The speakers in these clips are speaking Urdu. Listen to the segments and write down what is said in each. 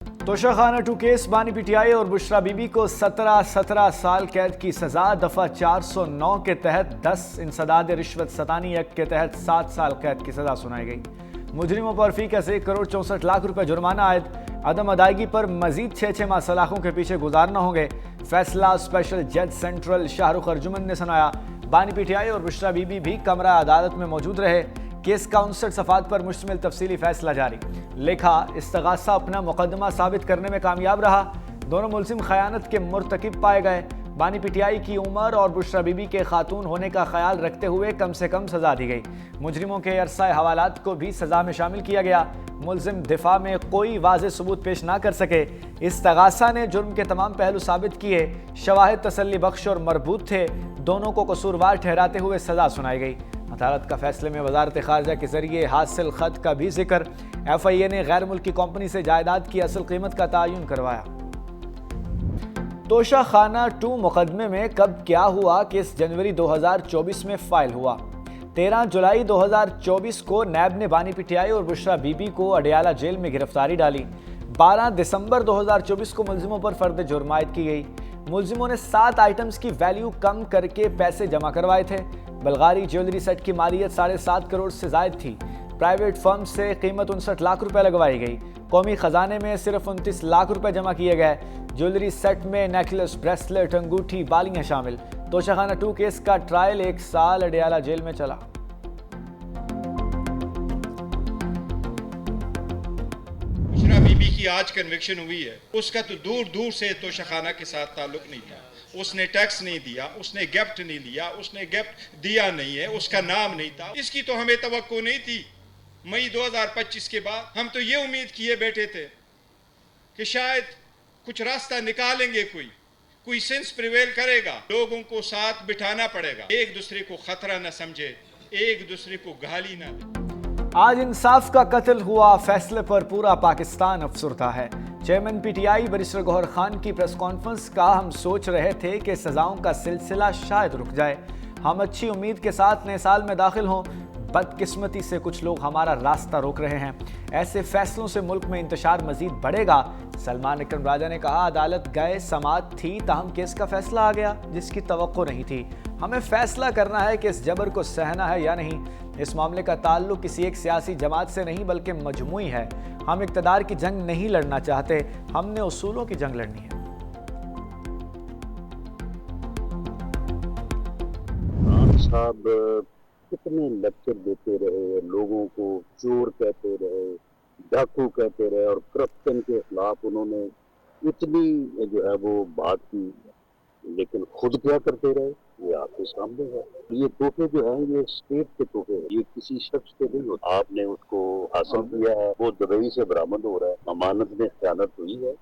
توشہ خانہ 2 کیس بانی پی ٹی آئی اور بشرا بی بی کو 17 سال قید کی سزا، دفعہ 409 کے تحت 10 انسداد رشوت ستانی ایکٹ کے تحت 7 سال قید کی سزا سنائی گئی۔ مجرموں پر فی کیس 1 کروڑ 64 لاکھ روپے جرمانہ عائد، عدم ادائیگی پر مزید 6 ماہ سلاخوں کے پیچھے گزارنا ہوں گے۔ فیصلہ اسپیشل جج سینٹرل شاہ رخ ارجمن نے سنایا۔ بانی پی ٹی آئی اور بشرا بی بی بھی کمرہ عدالت میں موجود رہے۔ کیس کا 59 صفحات پر مشتمل تفصیلی فیصلہ جاری۔ لکھا، استغاثہ اپنا مقدمہ ثابت کرنے میں کامیاب رہا، دونوں ملزم خیانت کے مرتکب پائے گئے۔ بانی پی ٹی آئی کی عمر اور بشرا بی بی کے خاتون ہونے کا خیال رکھتے ہوئے کم سے کم سزا دی گئی۔ مجرموں کے عرصہ حوالات کو بھی سزا میں شامل کیا گیا۔ ملزم دفاع میں کوئی واضح ثبوت پیش نہ کر سکے۔ استغاثہ نے جرم کے تمام پہلو ثابت کیے، شواہد تسلی بخش اور مربوط تھے، دونوں کو قصوروار ٹھہراتے ہوئے سزا سنائی گئی۔ عدالت کا فیصلے میں وزارت خارجہ کے ذریعے حاصل خط کا بھی ذکر۔ ایف آئی اے نے غیر ملکی کمپنی سے جائیداد کی اصل قیمت کا تعین کروایا۔ توشہ خانہ 2 مقدمے میں کب کیا ہوا؟ کیس جنوری 2024 میں فائل ہوا۔ 13 جولائی 2024 کو نیب نے بانی پی ٹی آئی اور بشرا بی بی کو اڈیالہ جیل میں گرفتاری ڈالی۔ 12 دسمبر 2024 کو ملزموں پر فرد جرم عائد کی گئی۔ ملزموں نے 7 آئٹمز کی ویلیو کم کر کے پیسے جمع کروائے تھے۔ بلغاری جیولری سیٹ کی مالیت 7.5 کروڑ سے زائد تھی۔ پرائیویٹ فرم سے قیمت 59 لاکھ روپے لگوائی گئی۔ قومی خزانے میں صرف 29 لاکھ روپے جمع کیے گئے۔ جیولری سیٹ میں نیکلس، بریسلیٹ، انگوٹھی، بالیاں شامل۔ توشہ خانہ 2 کیس کا ٹرائل 1 سال اڈیالہ جیل میں چلا۔ بشرا بی بی کی آج کنوکشن ہوئی ہے، اس کا تو دور دور سے توشہ خانہ کے ساتھ تعلق نہیں تھا۔ اس نے ٹیکس نہیں دیا، اس نے گفٹ نہیں لیا، اس نے گفٹ دیا نہیں ہے، اس کا نام نہیں تھا۔ اس کی تو ہمیں توقع نہیں تھی۔ مئی 2025 کے بعد ہم تو یہ امید کیے بیٹھے تھے کہ شاید کچھ راستہ نکالیں گے، کوئی سینس پریویل کرے گا، لوگوں کو ساتھ بٹھانا پڑے گا، ایک دوسرے کو خطرہ نہ سمجھے، ایک دوسرے کو گالی نہ دے۔ آج انصاف کا قتل ہوا، فیصلے پر پورا پاکستان افسردہ ہے۔ Chairman P T I barrister Gohar Khan کی پریس کانفرنس کا ہم سوچ رہے تھے کہ سزاؤں کا سلسلہ شاید رک جائے۔ ہم اچھی امید کے ساتھ نئے سال میں داخل ہوں، بدقسمتی سے کچھ لوگ ہمارا راستہ روک رہے ہیں۔ ایسے فیصلوں سے ملک میں انتشار مزید بڑھے گا۔ سلمان اکرم راجہ نے کہا، عدالت گئے، سماعت تھی، تاہم کیس کا فیصلہ آ گیا جس کی توقع نہیں تھی۔ ہمیں فیصلہ کرنا ہے کہ اس جبر کو سہنا ہے یا نہیں۔ اس معاملے کا تعلق کسی ایک سیاسی جماعت سے نہیں بلکہ مجموعی ہے۔ ہم اقتدار کی جنگ نہیں لڑنا چاہتے، ہم نے اصولوں کی جنگ لڑنی ہے۔ صاحب کتنے لیکچر دیتے رہے، لوگوں کو چور کہتے رہے، ڈاکو کہتے رہے، اور کرپشن کے خلاف انہوں نے اتنی جو ہے وہ بات کی، لیکن خود کیا کرتے رہے یہ آپ کے سامنے ہے۔ یہ تحفے جو ہیں یہ اسٹیٹ کے تحفے ہیں، یہ کسی شخص کے نہیں ہوتے۔ آپ نے اس کو حاصل کیا ہے، وہ دبئی سے برآمد ہو رہا ہے، امانت میں خیانت ہوئی ہے،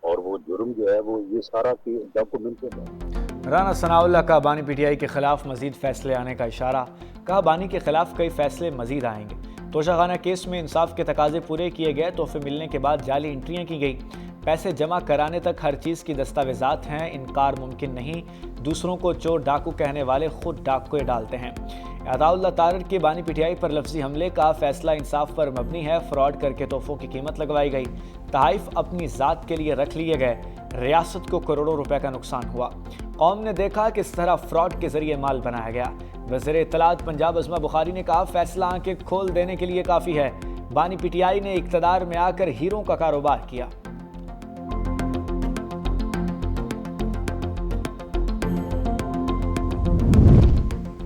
اور وہ جرم جو ہے وہ یہ سارا کیس ڈاکومنٹڈ ہے۔ رانا ثناء اللہ کا بانی پی ٹی آئی کے خلاف مزید فیصلے آنے کا اشارہ، کہا بانی کے خلاف کئی فیصلے مزید آئیں گے۔ توشہ خانہ کیس میں انصاف کے تقاضے پورے کیے گئے، تحفے ملنے کے بعد جعلی انٹریاں کی گئی، پیسے جمع کرانے تک ہر چیز کی دستاویزات ہیں، انکار ممکن نہیں۔ دوسروں کو چور ڈاکو کہنے والے خود ڈاکوے ڈالتے ہیں۔ عطاء اللہ تارڑ کے بانی پی ٹی آئی پر لفظی حملے کا فیصلہ انصاف پر مبنی ہے، فراڈ کر کے تحفوں کی قیمت لگوائی گئی، تحائف اپنی ذات کے لیے رکھ لیے گئے، ریاست کو کروڑوں روپے کا نقصان ہوا۔ قوم نے دیکھا کس طرح فراڈ کے ذریعے مال بنایا گیا۔ وزیر اطلاعات پنجاب عظمہ بخاری نے کہا، فیصلہ آنکھیں کھول دینے کے لیے کافی ہے۔ بانی پی ٹی آئی نے اقتدار میں آ کر ہیروں کا کاروبار کیا۔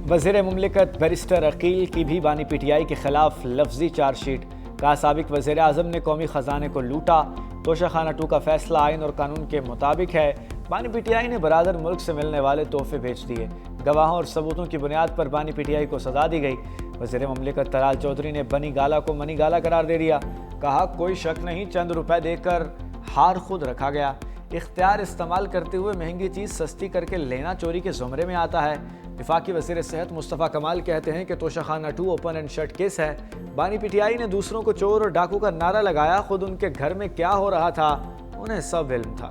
وزیر مملکت بیرسٹر عقیل کی بھی بانی پی ٹی آئی کے خلاف لفظی چارج شیٹ، کہا سابق وزیر اعظم نے قومی خزانے کو لوٹا۔ توشہ خانہ 2 کا فیصلہ آئین اور قانون کے مطابق ہے۔ بانی پی ٹی آئی نے برادر ملک سے ملنے والے تحفے بھیج دیے، گواہوں اور ثبوتوں کی بنیاد پر بانی پی ٹی آئی کو سزا دی گئی۔ وزیر مملکت طلال چودھری نے بنی گالا کو منی گالا قرار دے دیا، کہا کوئی شک نہیں، چند روپے دے کر ہار خود رکھا گیا۔ اختیار استعمال کرتے ہوئے مہنگی چیز سستی کر کے لینا چوری کے زمرے میں آتا ہے۔ وفاقی وزیر صحت مصطفیٰ کمال کہتے ہیں کہ توشہ خانہ 2 اوپن اینڈ شٹ کیس ہے۔ بانی پی ٹی آئی نے دوسروں کو چور اور ڈاکو کا نعرہ لگایا، خود ان کے گھر میں کیا ہو رہا تھا انہیں سب علم تھا۔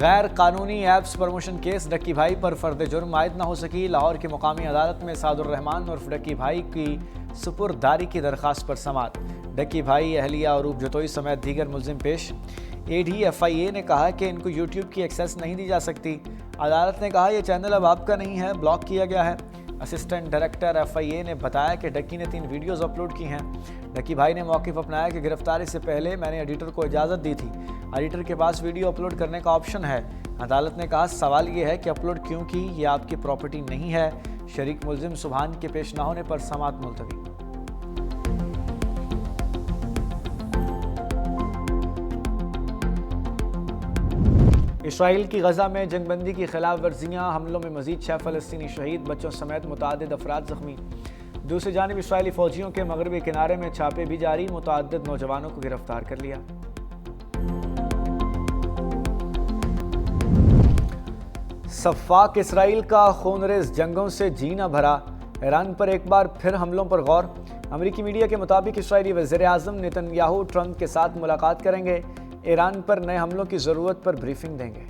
غیر قانونی ایپس پروموشن کیس ڈکی بھائی پر فرد جرم عائد نہ ہو سکی۔ لاہور کی مقامی عدالت میں سعد الرحمان عرف ڈکی بھائی کی سپرداری کی درخواست پر سماعت۔ ڈکی بھائی، اہلیہ عروب جتوئی سمیت دیگر ملزم پیش۔ اے ڈی ایف آئی اے نے کہا کہ ان کو یوٹیوب کی ایکسیس نہیں دی جا سکتی۔ عدالت نے کہا یہ چینل اب آپ کا نہیں ہے، بلاک کیا گیا ہے۔ اسسٹنٹ ڈائریکٹر ایف آئی اے نے بتایا کہ ڈکی نے 3 ویڈیوز اپلوڈ کی ہیں۔ ڈکی بھائی نے موقف اپنایا کہ گرفتاری سے پہلے میں نے ایڈیٹر کو اجازت دی تھی، ایڈیٹر کے پاس ویڈیو اپلوڈ کرنے کا آپشن ہے۔ عدالت نے کہا سوال یہ ہے کہ اپلوڈ کیوں کی، یہ آپ کی پراپرٹی نہیں ہے۔ شریک ملزم سبحان کے پیش نہ ہونے پر سماعت ملتوی۔ اسرائیل کی غزہ میں جنگ بندی کی خلاف ورزیاں، حملوں میں مزید 6 فلسطینی شہید، بچوں سمیت متعدد افراد زخمی۔ دوسری جانب اسرائیلی فوجیوں کے مغربی کنارے میں چھاپے بھی جاری، متعدد نوجوانوں کو گرفتار کر لیا۔ سفاک اسرائیل کا خونریز جنگوں سے جی نہ بھرا، ایران پر ایک بار پھر حملوں پر غور۔ امریکی میڈیا کے مطابق اسرائیلی وزیر اعظم نیتن یاہو ٹرمپ کے ساتھ ملاقات کریں گے، ایران پر نئے حملوں کی ضرورت پر بریفنگ دیں گے۔